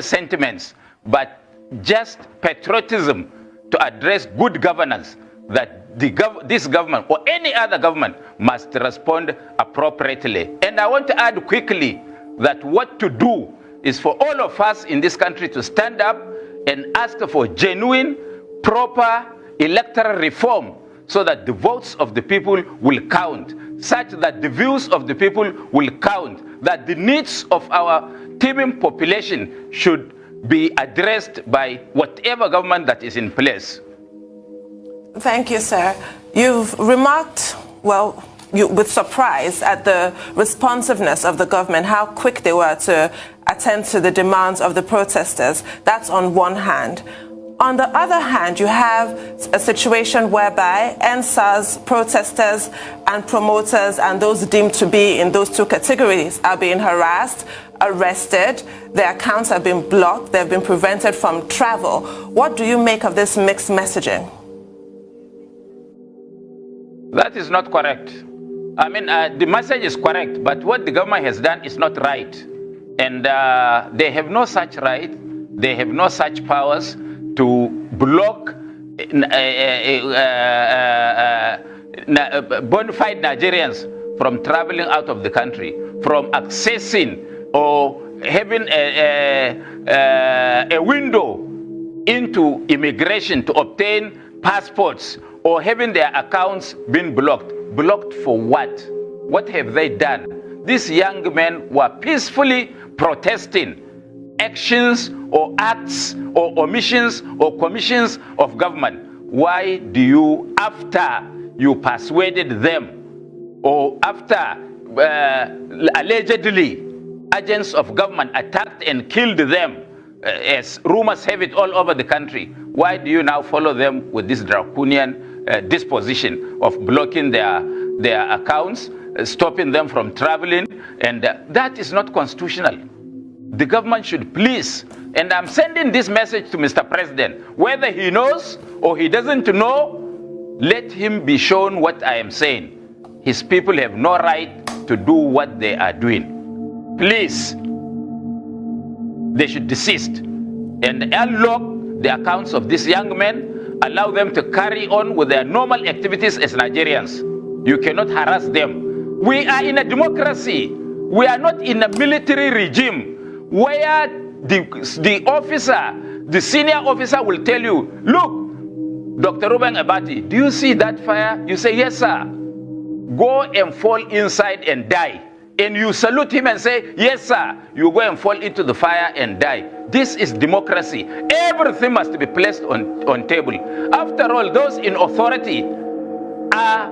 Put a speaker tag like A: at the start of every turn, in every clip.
A: sentiments, but just patriotism to address good governance, that this government or any other government must respond appropriately. And I want to add quickly that what to do is for all of us in this country to stand up and ask for genuine, proper electoral reform so that the votes of the people will count, such that the views of the people will count, that the needs of our teeming population should be addressed by whatever government that is in place.
B: Thank you, sir. You've remarked, well, with surprise at the responsiveness of the government, how quick they were to attend to the demands of the protesters. That's on one hand. On the other hand, you have a situation whereby NSAS protesters and promoters and those deemed to be in those two categories are being harassed, arrested, their accounts have been blocked, they've been prevented from travel. What do you make of this mixed messaging?
A: That is not correct. I mean, the message is correct, but what the government has done is not right. And they have no such right, they have no such powers to block bona fide Nigerians from traveling out of the country, from accessing or having a window into immigration to obtain passports, or having their accounts been blocked. Blocked for what? What have they done? These young men were peacefully protesting actions or acts or omissions or commissions of government. Why do you, after you persuaded them, or after allegedly agents of government attacked and killed them, as rumors have it all over the country, why do you now follow them with this draconian disposition of blocking their accounts, stopping them from traveling? And that is not constitutional. The government should please, and I'm sending this message to Mr. President, whether he knows or he doesn't know, let him be shown what I am saying. His people have no right to do what they are doing. Please, they should desist and unlock the accounts of these young men, allow them to carry on with their normal activities as Nigerians. You cannot harass them. We are in a democracy. We are not in a military regime where the officer, the senior officer will tell you, look, Dr. Ruben Abati, do you see that fire? You say, yes, sir. Go and fall inside and die. And you salute him and say, yes, sir. You go and fall into the fire and die. This is democracy. Everything must be placed on table. After all, those in authority are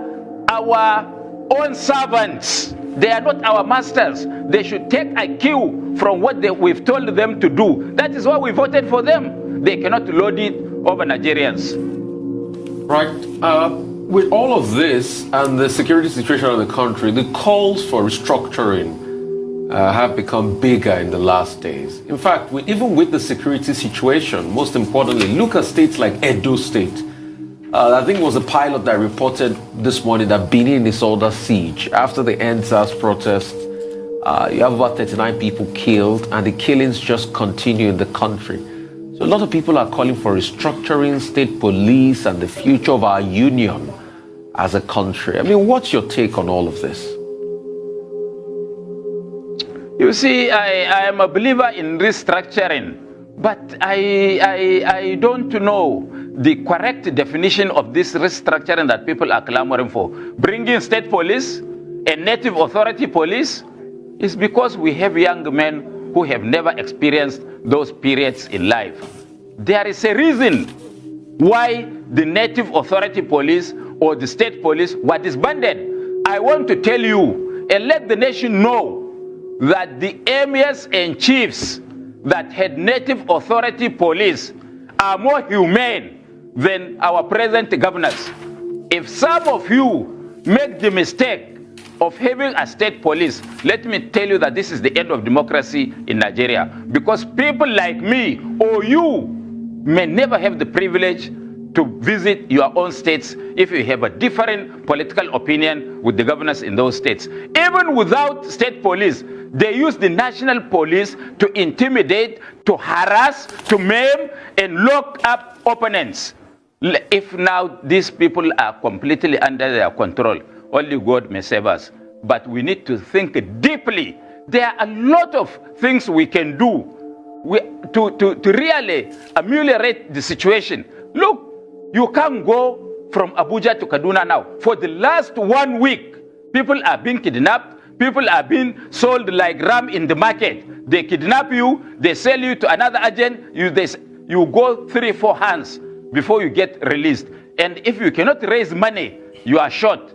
A: our own servants. They are not our masters. They should take a cue from what we've told them to do. That is why we voted for them. They cannot load it over Nigerians.
C: Right. With all of this and the security situation of the country, the calls for restructuring have become bigger in the last days. In fact, even with the security situation, most importantly, look at states like Edo State. I think it was a pilot that reported this morning that Benin is under siege. After the NSAS protest, you have about 39 people killed, and the killings just continue in the country. So a lot of people are calling for restructuring state police and the future of our union as a country. I mean, what's your take on all of this?
A: You see, I am a believer in restructuring, but I don't know the correct definition of this restructuring that people are clamoring for. Bringing state police and native authority police is because we have young men who have never experienced those periods in life. There is a reason why the native authority police or the state police were disbanded. I want to tell you and let the nation know that the emirs and chiefs that had native authority police are more humane than our present governors. If some of you make the mistake of having a state police, let me tell you that this is the end of democracy in Nigeria, because people like me or you may never have the privilege to visit your own states if you have a different political opinion with the governors in those states. Even without state police, they use the national police to intimidate, to harass, to maim, and lock up opponents. If now these people are completely under their control, only God may save us. But we need to think deeply. There are a lot of things we can do to really ameliorate the situation. Look, you can't go from Abuja to Kaduna now. For the last 1 week, people are being kidnapped. People are being sold like ram in the market. They kidnap you, they sell you to another agent, you go 3-4 hands before you get released. And if you cannot raise money, you are shot.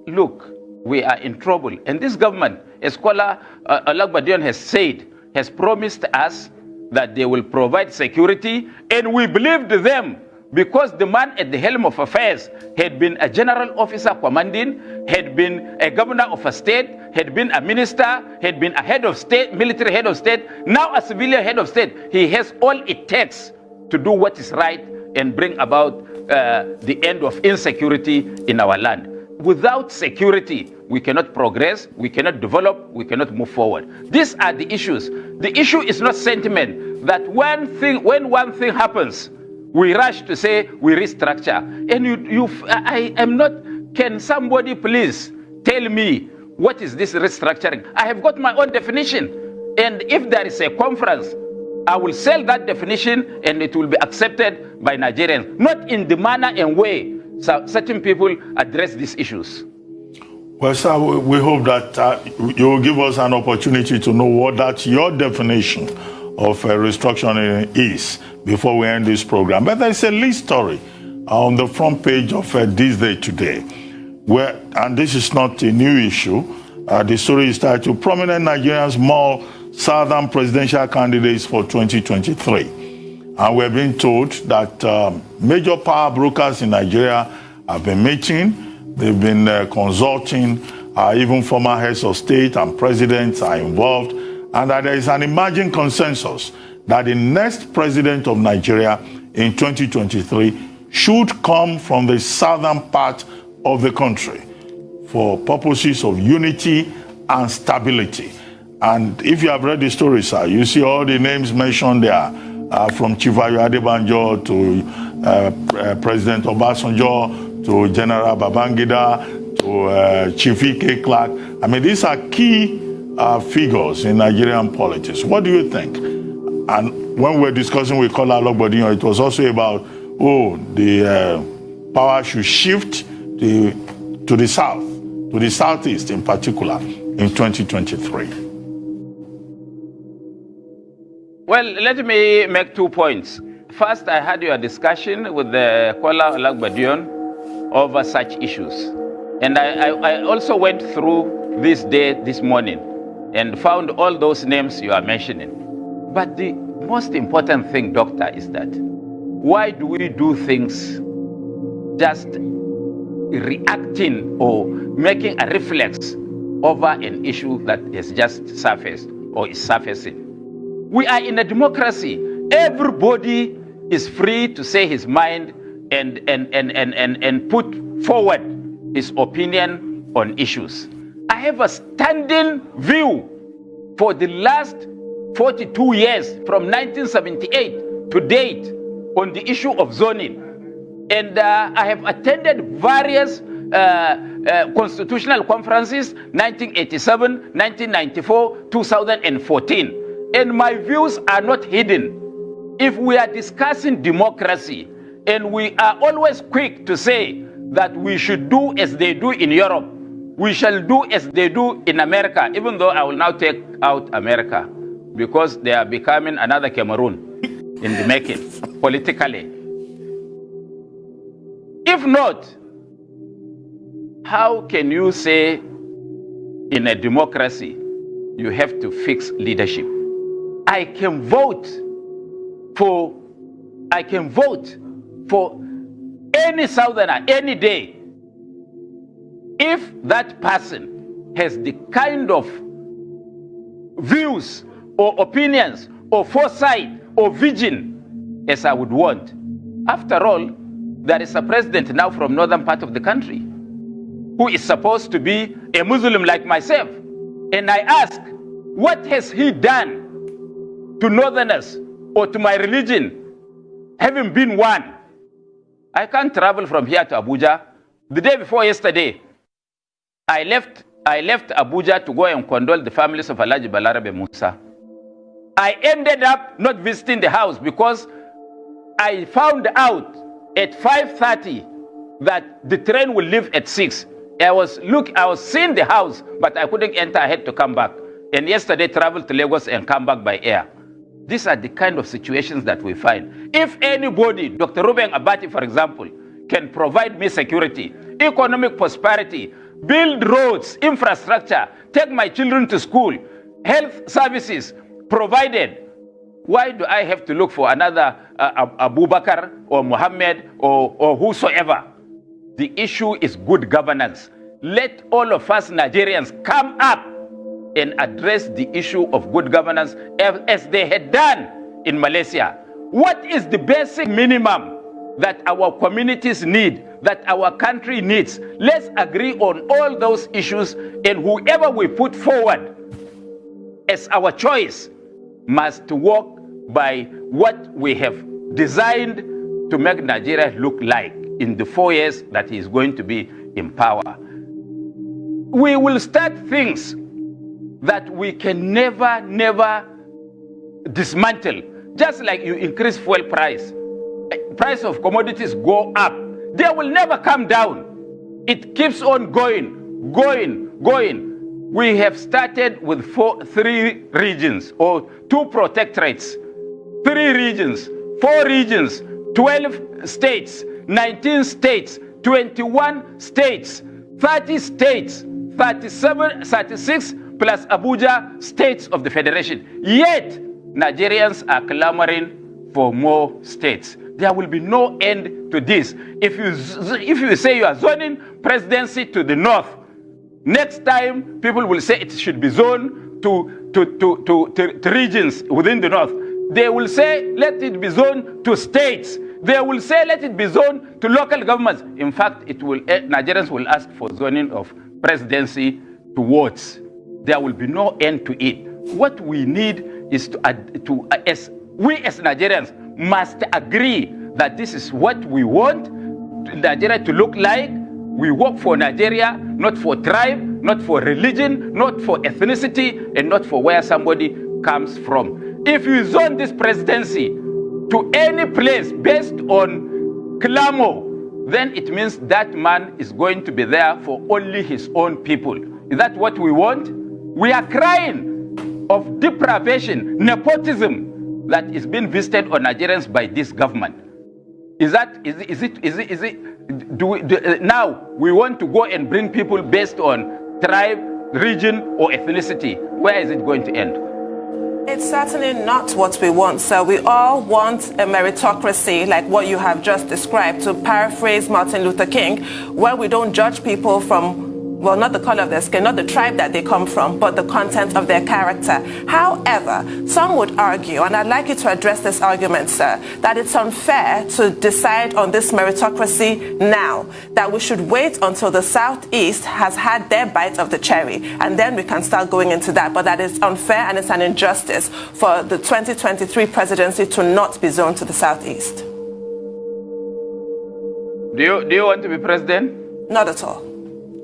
A: Look, we are in trouble. And this government, as Scholar Olagbadion has said, has promised us that they will provide security, and we believed them because the man at the helm of affairs had been a general officer commanding, had been a governor of a state, had been a minister, had been a head of state, military head of state, now a civilian head of state. He has all it takes to do what is right and bring about the end of insecurity in our land. Without security, we cannot progress, we cannot develop, we cannot move forward. These are the issues. The issue is not sentiment, that when one thing happens, we rush to say we restructure. And I am not, can somebody please tell me what is this restructuring? I have got my own definition. And if there is a conference, I will sell that definition and it will be accepted by Nigerians. Not in the manner and way certain people address these issues.
D: Well, sir, we hope that you will give us an opportunity to know what that's your definition of restructuring is before we end this program. But there's a lead story on the front page of This Day Today, where, and this is not a new issue, the story is titled Prominent Nigerians More Southern Presidential Candidates for 2023. And we're being told that major power brokers in Nigeria have been meeting. They've been consulting, even former heads of state and presidents are involved, and that there is an emerging consensus that the next president of Nigeria in 2023 should come from the southern part of the country for purposes of unity and stability. And if you have read the story, sir, you see all the names mentioned there, from Chief Ayo Adebanjo to President Obasanjo, to General Babangida, to Chief E.K. Clark. I mean, these are key figures in Nigerian politics. What do you think? And when we're discussing with Kola Ologbadiyan, it was also about, the power should shift to the south, to the southeast in particular, in 2023.
A: Well, let me make 2 points. First, I had your discussion with the Kola Olagbadiyan over such issues. And I also went through this morning and found all those names you are mentioning. But the most important thing, Doctor, is that why do we do things just reacting or making a reflex over an issue that has just surfaced or is surfacing? We are in a democracy. Everybody is free to say his mind and put forward his opinion on issues. I have a standing view for the last 42 years, from 1978 to date, on the issue of zoning. And I have attended various constitutional conferences, 1987, 1994, 2014. And my views are not hidden. If we are discussing democracy, and we are always quick to say that we should do as they do in Europe, we shall do as they do in America, even though I will now take out America, because they are becoming another Cameroon in the making, politically. If not, how can you say in a democracy you have to fix leadership? I can vote for any Southerner any day if that person has the kind of views or opinions or foresight or vision as I would want. After all, there is a president now from northern part of the country who is supposed to be a Muslim like myself. And I ask, what has he done to northerners or to my religion, having been one? I can't travel from here to Abuja. The day before yesterday, I left Abuja to go and condole the families of Alhaji Balarabe Musa. I ended up not visiting the house because I found out at 5:30 that the train will leave at 6. I was seeing the house, but I couldn't enter. I had to come back. And yesterday, traveled to Lagos and come back by air. These are the kind of situations that we find. If anybody, Dr. Ruben Abati, for example, can provide me security, economic prosperity, build roads, infrastructure, take my children to school, health services provided, why do I have to look for another Abu Bakr or Muhammad or whosoever? The issue is good governance. Let all of us Nigerians come up and address the issue of good governance as they had done in Malaysia. What is the basic minimum that our communities need, that our country needs? Let's agree on all those issues, and whoever we put forward as our choice must work by what we have designed to make Nigeria look like in the 4 years that he is going to be in power. We will start things that we can never dismantle. Just like you increase fuel price of commodities go up, they will never come down. It keeps on going. We have started with 3 regions or 2 protectorates, 3 regions, 4 regions, 12 states, 19 states, 21 states, 30 states, 36 plus Abuja states of the Federation. Yet, Nigerians are clamoring for more states. There will be no end to this. If you say you are zoning presidency to the north, next time people will say it should be zoned to regions within the north. They will say let it be zoned to states. They will say let it be zoned to local governments. In fact, Nigerians will ask for zoning of presidency to wards. There will be no end to it. What we need is we as Nigerians must agree that this is what we want Nigeria to look like. We work for Nigeria, not for tribe, not for religion, not for ethnicity, and not for where somebody comes from. If you zone this presidency to any place based on clamor, then it means that man is going to be there for only his own people. Is that what we want? We are crying of deprivation, nepotism that is being visited on Nigerians by this government. Now we want to go and bring people based on tribe, region, or ethnicity. Where is it going to end?
B: It's certainly not what we want, sir. We all want a meritocracy like what you have just described. To paraphrase Martin Luther King, where we don't judge people from, well, not the color of their skin, not the tribe that they come from, but the content of their character. However, some would argue, and I'd like you to address this argument, sir, that it's unfair to decide on this meritocracy now, that we should wait until the Southeast has had their bite of the cherry, and then we can start going into that. But that is unfair and it's an injustice for the 2023 presidency to not be zoned to the Southeast.
A: Do you want to be president?
B: Not at all.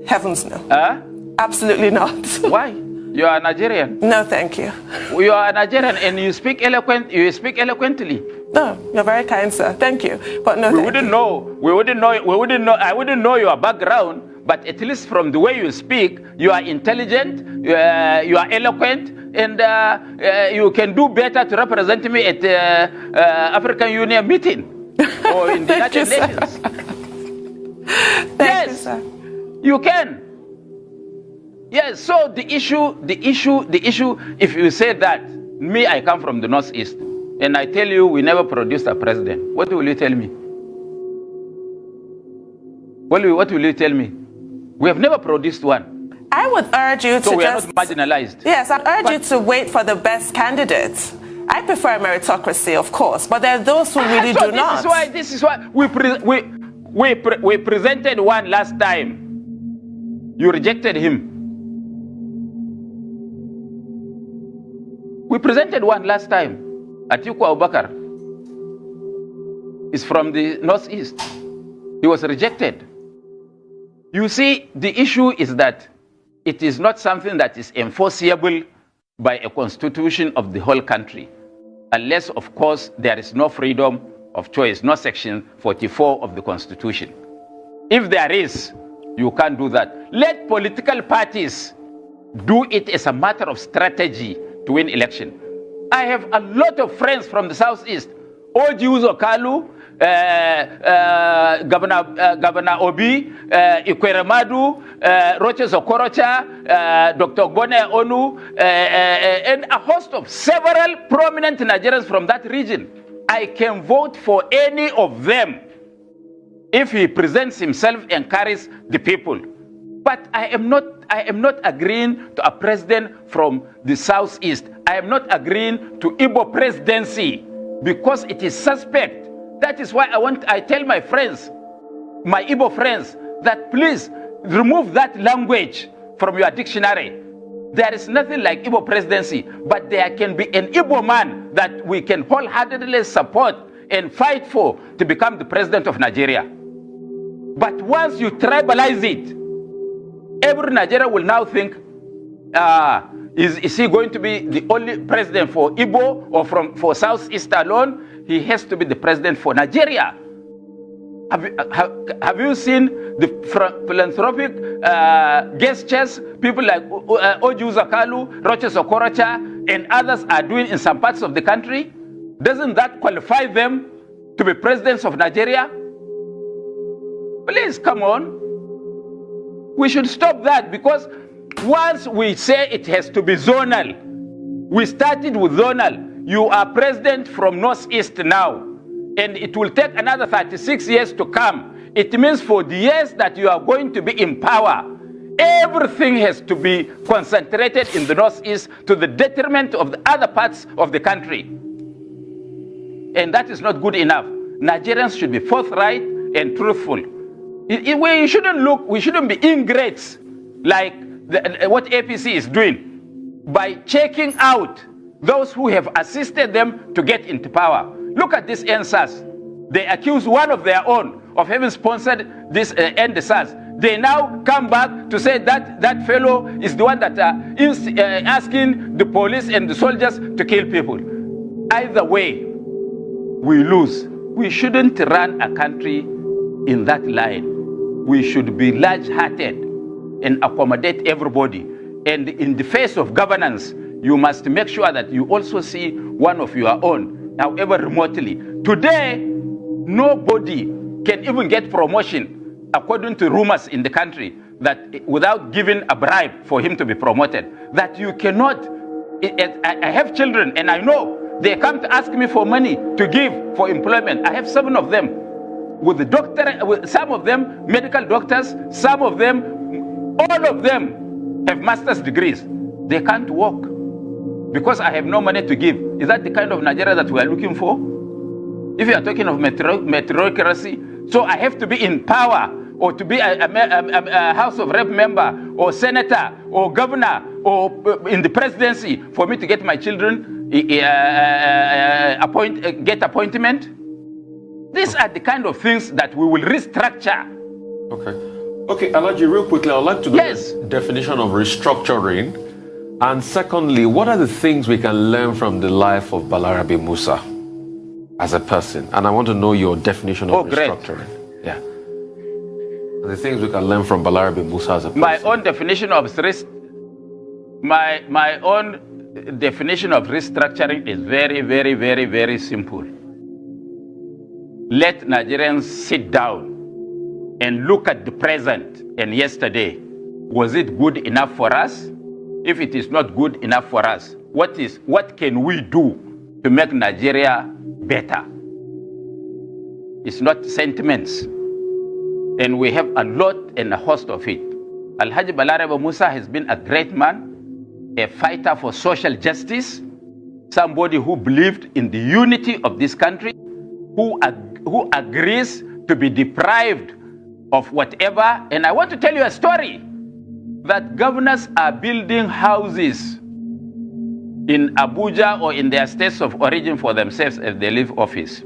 B: Heavens no. Absolutely not.
A: Why? You are Nigerian.
B: No, thank you.
A: You are Nigerian and you speak eloquently.
B: No, you're very kind, sir. Thank you. But no,
A: we wouldn't know. I wouldn't know your background, but at least from the way you speak, you are intelligent, you are eloquent, and you can do better to represent me at the African Union meeting or in the United Nations.
B: Thank you, sir.
A: You can. Yes, so the issue, if you say that, me, I come from the Northeast, and I tell you we never produced a president, what will you tell me? What will you tell me? We have never produced one.
B: I would urge you
A: so we are not marginalized.
B: Yes, I'd urge you to wait for the best candidates. I prefer meritocracy, of course, but there are those who really do not.
A: This is why We presented one last time. You rejected him. We presented one last time. Atiku Abubakar is from the Northeast. He was rejected. You see, the issue is that it is not something that is enforceable by a constitution of the whole country, unless, of course, there is no freedom of choice, no section 44 of the Constitution. If there is, you can't do that. Let political parties do it as a matter of strategy to win election. I have a lot of friends from the Southeast. Ojiuzo Kalu, Governor Obi, Ikweremadu, Roches Okorocha, Dr. Gbone Onu, and a host of several prominent Nigerians from that region. I can vote for any of them if he presents himself and carries the people. But I am not agreeing to a president from the Southeast. I am not agreeing to Igbo presidency because it is suspect. That is why I tell my friends, my Igbo friends, that please remove that language from your dictionary. There is nothing like Igbo presidency, but there can be an Igbo man that we can wholeheartedly support and fight for to become the president of Nigeria. But once you tribalize it, every Nigerian will now think, is he going to be the only president for Igbo or for Southeast alone? He has to be the president for Nigeria. Have you seen the philanthropic gestures people like Ojiuzo Kalu, Roches Okorocha, and others are doing in some parts of the country? Doesn't that qualify them to be presidents of Nigeria? Please, come on. We should stop that, because once we say it has to be zonal, we started with zonal. You are president from Northeast now, and it will take another 36 years to come. It means for the years that you are going to be in power, everything has to be concentrated in the Northeast to the detriment of the other parts of the country. And that is not good enough. Nigerians should be forthright and truthful. We shouldn't be ingrates like what APC is doing by checking out those who have assisted them to get into power. Look at this N0T. They accuse one of their own of having sponsored this N0T. They now come back to say that that fellow is the one that is asking the police and the soldiers to kill people. Either way, we lose. We shouldn't run a country in that line. We should be large-hearted and accommodate everybody. And in the face of governance, you must make sure that you also see one of your own, however remotely. Today, nobody can even get promotion, according to rumors in the country, that without giving a bribe for him to be promoted. That you cannot. I have children, and I know they come to ask me for money to give for employment. I have 7 of them. With the doctor, with some of them medical doctors, some of them, all of them have master's degrees. They can't work because I have no money to give. Is that the kind of Nigeria that we are looking for? If you are talking of meritocracy, so I have to be in power or to be a House of Rep member or senator or governor or in the presidency for me to get my children get appointment. These are the kind of things that we will restructure.
C: Okay, Alhaji, real quickly, I'd like to know the definition of restructuring. And secondly, what are the things we can learn from the life of Balarabe Musa as a person? And I want to know your definition of restructuring. Great. Yeah. The things we can learn from Balarabe Musa as a person.
A: My own definition of restructuring is very, very, very, very simple. Let Nigerians sit down and look at the present and yesterday. Was it good enough for us? If it is not good enough for us, what can we do to make Nigeria better? It's not sentiments. And we have a lot and a host of it. Alhaji Balarabe Musa has been a great man, a fighter for social justice, somebody who believed in the unity of this country, who agrees to be deprived of whatever. And I want to tell you a story that governors are building houses in Abuja or in their states of origin for themselves as they leave office.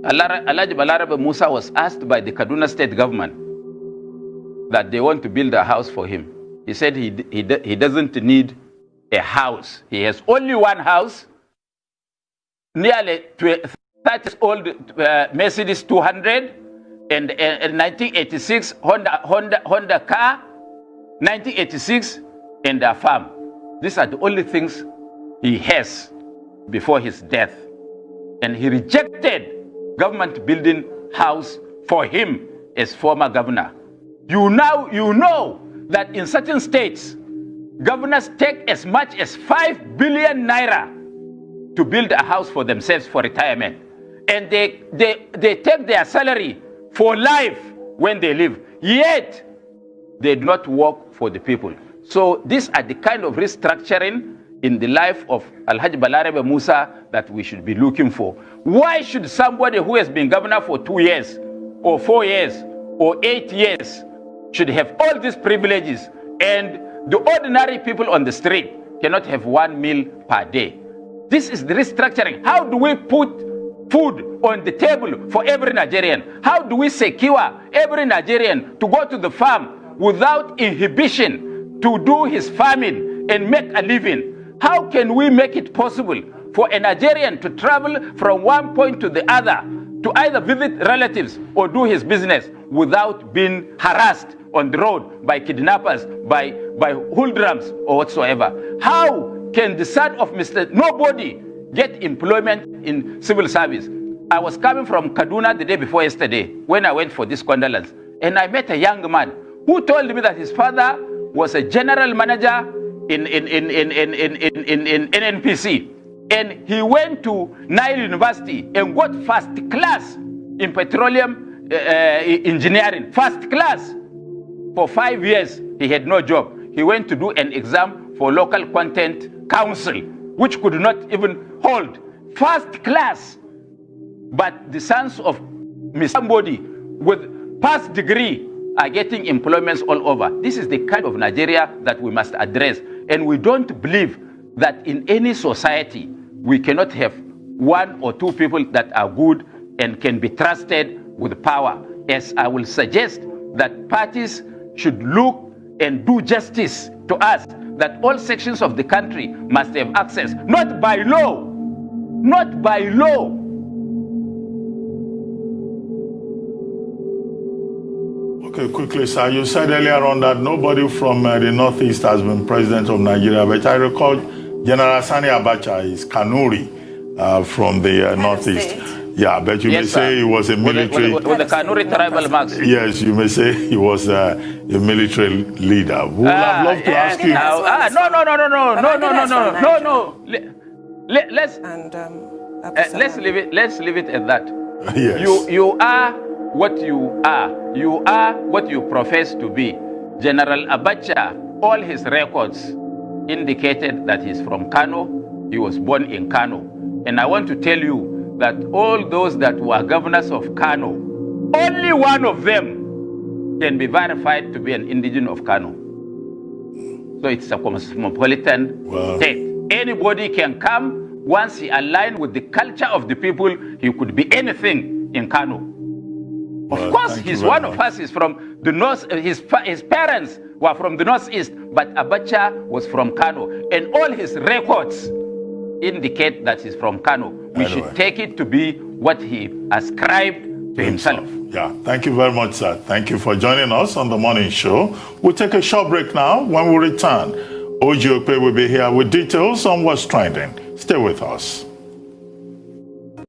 A: Alhaji Balarabe Musa was asked by the Kaduna state government that they want to build a house for him. He said he doesn't need a house. He has only one house, nearly 30 years old Mercedes 200, and 1986 Honda car, 1986, and a farm. These are the only things he has before his death. And he rejected government building house for him as former governor. You know that in certain states, governors take as much as 5 billion naira to build a house for themselves for retirement. And they take their salary for life when they leave. Yet, they do not work for the people. So these are the kind of restructuring in the life of Alhaji Balarabe Musa that we should be looking for. Why should somebody who has been governor for 2 years, or 4 years, or 8 years, should have all these privileges, and the ordinary people on the street cannot have 1 meal per day? This is the restructuring. How do we put food on the table for every Nigerian? How do we secure every Nigerian to go to the farm without inhibition to do his farming and make a living? How can we make it possible for a Nigerian to travel from one point to the other to either visit relatives or do his business without being harassed on the road by kidnappers, by hoodlums or whatsoever? How can the son of Mr. Nobody get employment in civil service? I was coming from Kaduna the day before yesterday when I went for this condolence, and I met a young man who told me that his father was a general manager in NNPC, and he went to Nile University and got first class in petroleum engineering. First class. For 5 years, he had no job. He went to do an exam for local content council, which could not even hold. First class. But the sons of Mr. Somebody with past degree are getting employments all over. This is the kind of Nigeria that we must address. And we don't believe that in any society we cannot have 1 or 2 people that are good and can be trusted with power. As I will suggest that parties should look and do justice to us, that all sections of the country must have access, not by law, not by law.
D: Okay, quickly, sir. You said earlier on that nobody from the Northeast has been president of Nigeria, but I recall General Sani Abacha is Kanuri from the Northeast. Yeah, but you may say he was a military...
A: With the Kanuri tribal marks.
D: Yes, you may say he was a military leader. We would have loved to ask you...
A: Let's leave it at that.
D: Yes.
A: You are what you are. You are what you profess to be. General Abacha, all his records indicated that he's from Kano. He was born in Kano. And I want to tell you that all those that were governors of Kano, only one of them can be verified to be an indigenous of Kano. So it's a cosmopolitan state. Anybody can come. Once he aligned with the culture of the people, he could be anything in Kano. Of course, he's one of us. He's from the north. His parents were from the northeast, but Abacha was from Kano, and all his records indicate that he's from Kano. We should take it to be what he ascribed to himself.
D: Yeah, thank you very much, sir. Thank you for joining us on the morning show. We'll take a short break now. When we return, Oji Okpe will be here with details on what's trending. Stay with us.